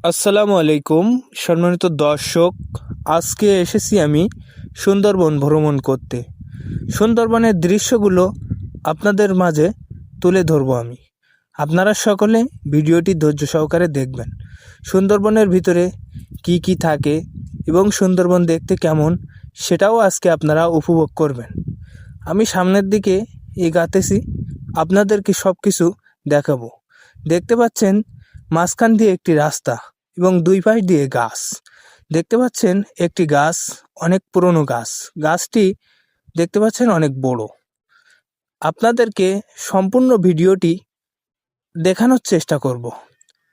আসসালামু আলাইকুম সম্মানিত দর্শক। আজকে এসেছি আমি সুন্দরবন ভ্রমণ করতে। সুন্দরবনের দৃশ্যগুলো আপনাদের মাঝে তুলে ধরবো আমি। আপনারা সকলে ভিডিওটি ধৈর্য সহকারে দেখবেন। সুন্দরবনের ভিতরে কি কি থাকে এবং সুন্দরবন দেখতে কেমন সেটাও আজকে আপনারা উপভোগ করবেন। আমি সামনের দিকে এগাতেছি, আপনাদেরকে সব কিছু দেখাবো। দেখতে পাচ্ছেন মাঝখান দিয়ে একটি রাস্তা এবং দুই পাশ দিয়ে গাছ। দেখতে পাচ্ছেন একটি গাছ, অনেক পুরনো গাছ। গাছটি দেখতে পাচ্ছেন অনেক বড়। আপনাদেরকে সম্পূর্ণ ভিডিওটি দেখানোর চেষ্টা করব।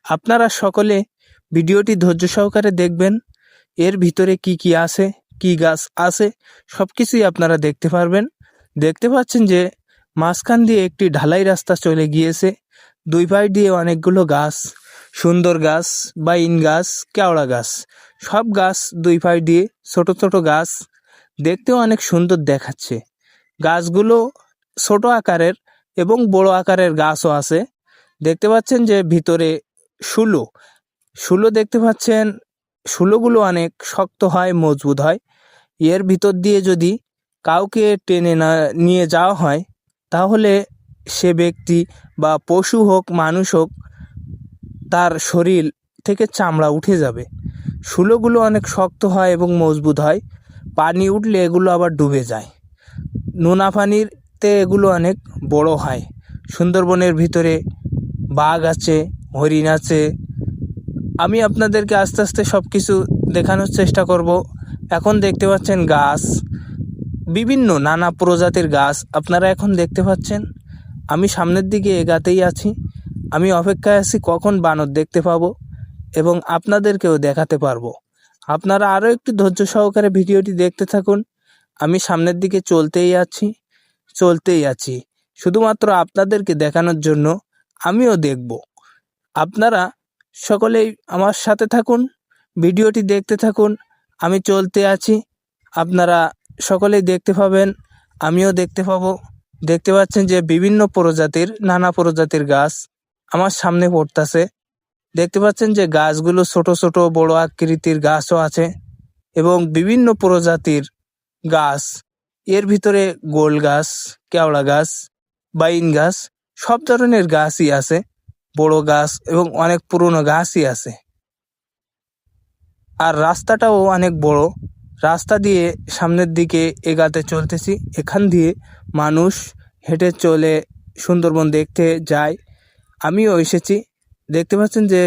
আপনারা সকলে ভিডিওটি ধৈর্য সহকারে দেখবেন। এর ভিতরে কি কি আছে, কি গাছ আছে, সব কিছুই আপনারা দেখতে পারবেন। দেখতে পাচ্ছেন যে মাঝখান দিয়ে একটি ঢালাই রাস্তা চলে গিয়েছে। দুই পাশ দিয়ে অনেকগুলো গাছ, সুন্দর গাছ, বাইন গাছ, কেওড়া গাছ, সব গাছ দুই পাশ দিয়ে ছোট ছোট গাছ, দেখতেও অনেক সুন্দর দেখাচ্ছে। গাছগুলো ছোট আকারের এবং বড় আকারের গাছও আছে। দেখতে পাচ্ছেন যে ভিতরে শুলো দেখতে পাচ্ছেন। শুলোগুলো অনেক শক্ত হয়, মজবুত হয়। এর ভিতর দিয়ে যদি কাউকে টেনে না নিয়ে যাওয়া হয়, তাহলে সে ব্যক্তি বা পশু হোক মানুষ হোক, তার শরীর থেকে চামড়া উঠে যাবে। শুলোগুলো অনেক শক্ত হয় এবং মজবুত হয়। পানি উঠলে এগুলো আবার ডুবে যায়। নোনা পানিতে এগুলো অনেক বড় হয়। সুন্দরবনের ভিতরে বাঘ আছে, হরিণ আছে। আমি আপনাদেরকে আস্তে আস্তে সব কিছু দেখানোর চেষ্টা করব। এখন দেখতে পাচ্ছেন গাছ, বিভিন্ন নানা প্রজাতির গাছ আপনারা এখন দেখতে পাচ্ছেন। আমি সামনের দিকে এগাতেই আছি। আমি অপেক্ষায় আছি কখন বানর দেখতে পাবো এবং আপনাদেরকেও দেখাতে পারবো। আপনারা আরও একটু ধৈর্য সহকারে ভিডিওটি দেখতে থাকুন। আমি সামনের দিকে চলতেই আছি শুধুমাত্র আপনাদেরকে দেখানোর জন্য। আমিও দেখব। আপনারা সকলেই আমার সাথে থাকুন, ভিডিওটি দেখতে থাকুন। আমি চলতে আছি, আপনারা সকলেই দেখতে পাবেন, আমিও দেখতে পাবো। দেখতে পাচ্ছেন যে বিভিন্ন প্রজাতির, নানা প্রজাতির গাছ আমার সামনে পড়তেছে। দেখতে পাচ্ছেন যে গাছগুলো ছোট ছোট বড় আকৃতির গাছও আছে এবং বিভিন্ন প্রজাতির গাছ। এর ভিতরে গোল গাছ, কেওড়া গাছ, বাইন গাছ, সব ধরনের গাছই আছে। বড় গাছ এবং অনেক পুরনো গাছই আছে। আর রাস্তাটাও অনেক বড়। রাস্তা দিয়ে সামনের দিকে এগাতে চলতেছি। এখান দিয়ে মানুষ হেঁটে চলে সুন্দরবন দেখতে যায়। আমিও এসেছি। দেখতে পাচ্ছেন যে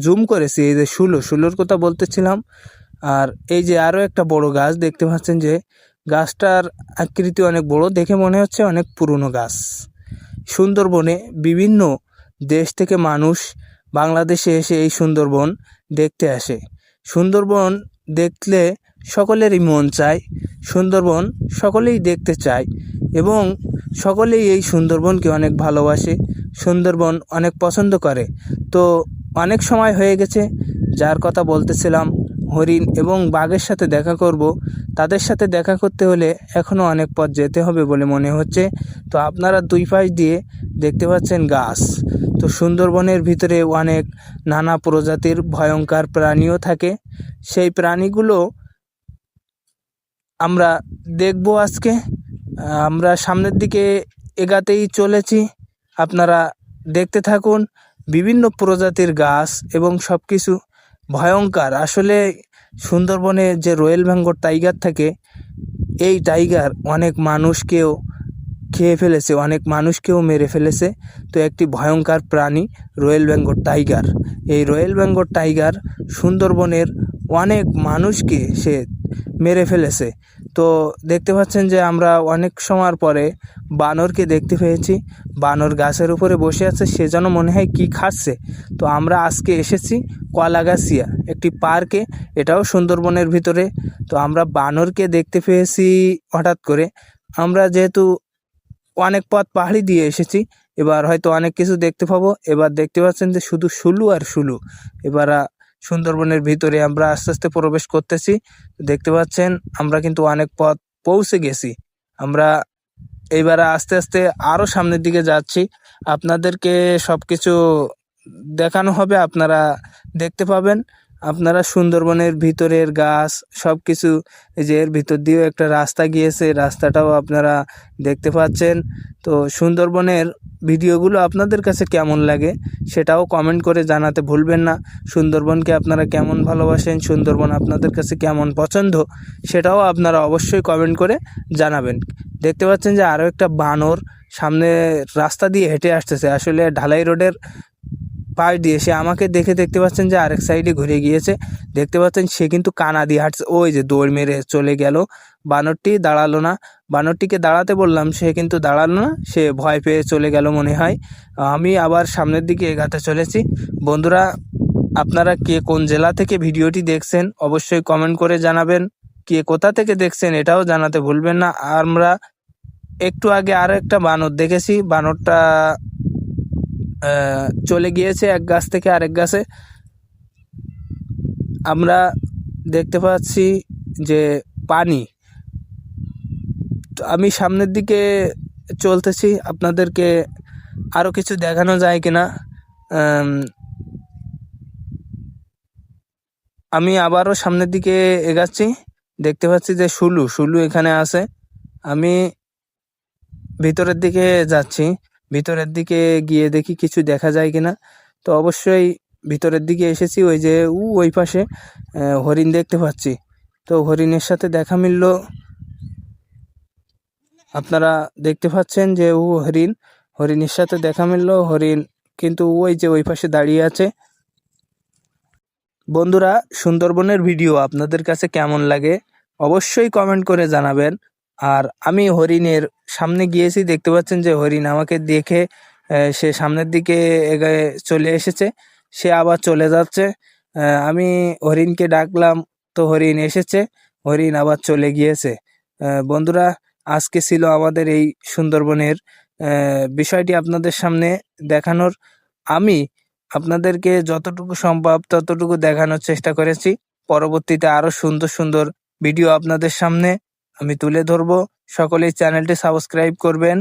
জুম করেছি, এই যে শুলোর কথা বলতেছিলাম। আর এই যে আরও একটা বড় গাছ দেখতে পাচ্ছেন যে গাছটার আকৃতি অনেক বড়, দেখে মনে হচ্ছে অনেক পুরনো গাছ। সুন্দরবনে বিভিন্ন দেশ থেকে মানুষ বাংলাদেশে এসে এই সুন্দরবন দেখতে আসে। সুন্দরবন দেখলে সকলেরই মন চায়, সুন্দরবন সকলেই দেখতে চায় এবং সকলেই এই সুন্দরবনকে অনেক ভালোবাসে, সুন্দরবন অনেক পছন্দ করে। তো অনেক সময় হয়ে গেছে, যার কথা বলতেছিলাম হরিণ এবং বাঘের সাথে দেখা করব, তাদের সাথে দেখা করতে হলে এখনও অনেক পথ যেতে হবে বলে মনে হচ্ছে। তো আপনারা দুই পাশ দিয়ে দেখতে পাচ্ছেন গাছ। তো সুন্দরবনের ভিতরে অনেক নানা প্রজাতির ভয়ঙ্কর প্রাণীও থাকে। সেই প্রাণীগুলো আমরা দেখব আজকে। আমরা সামনের দিকে এগাতেই চলেছি, আপনারা দেখতে থাকুন। বিভিন্ন প্রজাতির গাছ এবং সব কিছু ভয়ঙ্কর। আসলে সুন্দরবনে যে রয়্যাল বেঙ্গল টাইগার থাকে, এই টাইগার অনেক মানুষকেও খেয়ে ফেলেছে, অনেক মানুষকেও মেরে ফেলেছে। তো একটি ভয়ঙ্কর প্রাণী রয়্যাল বেঙ্গল টাইগার। এই রয়্যাল বেঙ্গল টাইগার সুন্দরবনের অনেক মানুষকে সে মেরে ফেলেছে। তো দেখতে পাচ্ছেন যে আমরা অনেক সময় পরে বানরকে দেখতে পেয়েছি। বানর গাছের উপরে বসে আছে, সে যেন মনে হয় কী খাচ্ছে। তো আমরা আজকে এসেছি কলাগাছিয়া একটি পার্কে, এটাও সুন্দরবনের ভিতরে। তো আমরা বানরকে দেখতে পেয়েছি হঠাৎ করে। আমরা যেহেতু অনেক পথ পাহাড়ি দিয়ে এসেছি, এবার হয়তো অনেক কিছু দেখতে পাবো। এবার দেখতে পাচ্ছেন যে শুধু শুলু আর শুলু। এবার সুন্দরবনের ভিতরে আমরা আস্তে আস্তে প্রবেশ করতেছি। দেখতে পাচ্ছেন আমরা কিন্তু অনেক পথ পৌঁছে গেছি। আমরা এইবার আস্তে আস্তে আরও সামনের দিকে যাচ্ছি। আপনাদেরকে সব কিছু দেখানো হবে, আপনারা দেখতে পাবেন। আপনারা সুন্দরবনের ভিতরের গাছ সব কিছু, এই যে এর ভিতর দিয়েও একটা রাস্তা গিয়েছে, রাস্তাটাও আপনারা দেখতে পাচ্ছেন। তো সুন্দরবনের ভিডিওগুলো আপনাদের কাছে কেমন লাগে সেটাও কমেন্ট করে জানাতে ভুলবেন না। সুন্দরবনকে আপনারা কেমন ভালোবাসেন, সুন্দরবন আপনাদের কাছে কেমন পছন্দ সেটাও আপনারা অবশ্যই কমেন্ট করে জানাবেন। দেখতে পাচ্ছেন যে আরও একটা বানর সামনে রাস্তা দিয়ে হেঁটে আসতেছে, আসলে ঢালাই রোডের পাশ দিয়ে। সে আমাকে দেখে দেখতে পাচ্ছেন যে আরেক সাইডে ঘুরে গিয়েছে। দেখতে পাচ্ছেন সে কিন্তু কানা দিয়ে হাঁটছে, ওই যে দৌড় মেরে চলে গেল। বানরটি দাঁড়ালো না, বানরটিকে দাঁড়াতে বললাম, সে কিন্তু দাঁড়ালো না, সে ভয় পেয়ে চলে গেল মনে হয়। আমি আবার সামনের দিকে এগাতে চলেছি। বন্ধুরা, আপনারা কে কোন জেলা থেকে ভিডিওটি দেখছেন অবশ্যই কমেন্ট করে জানাবেন। কে কোথা থেকে দেখছেন এটাও জানাতে ভুলবেন না। আমরা একটু আগে আরও একটা বানর দেখেছি, বানরটা চলে গিয়েছে এক গাছ থেকে আরেক গাছে। আমরা দেখতে পাচ্ছি যে পানি। তো আমি সামনের দিকে চলতেছি, আপনাদেরকে আরও কিছু দেখানো যায় কিনা। আমি আবারও সামনের দিকে এগাচ্ছি, দেখতে পাচ্ছি যে শুলু এখানে আছে। আমি ভিতরের দিকে যাচ্ছি, ভিতরের দিকে গিয়ে দেখি কিছু দেখা যায় কিনা। তো অবশ্যই ভিতরের দিকে এসেছি, ওই যে ওই পাশে হরিণ দেখতে পাচ্ছি। তো হরিণের সাথে দেখা মিলল, আপনারা দেখতে পাচ্ছেন যে হরিণের সাথে দেখা মিলল। হরিণ কিন্তু ওই যে ওই পাশে দাঁড়িয়ে আছে। বন্ধুরা, সুন্দরবনের ভিডিও আপনাদের কাছে কেমন লাগে অবশ্যই কমেন্ট করে জানাবেন। আর আমি হরিণের সামনে গিয়েছি, দেখতে পাচ্ছেন যে হরিণ আমাকে দেখে সে সামনের দিকে এগিয়ে চলে এসেছে, সে আবার চলে যাচ্ছে। আমি হরিণকে ডাকলাম, তো হরিণ এসেছে, হরিণ আবার চলে গিয়েছে। বন্ধুরা, আজকে ছিল আমাদের এই সুন্দরবনের বিষয়টি আপনাদের সামনে দেখানোর। আমি আপনাদেরকে যতটুকু সম্ভব ততটুকু দেখানোর চেষ্টা করেছি। পরবর্তীতে আরও সুন্দর সুন্দর ভিডিও আপনাদের সামনে আমি তুলে ধরবো। সকলেই চ্যানেলটি সাবস্ক্রাইব করবেন।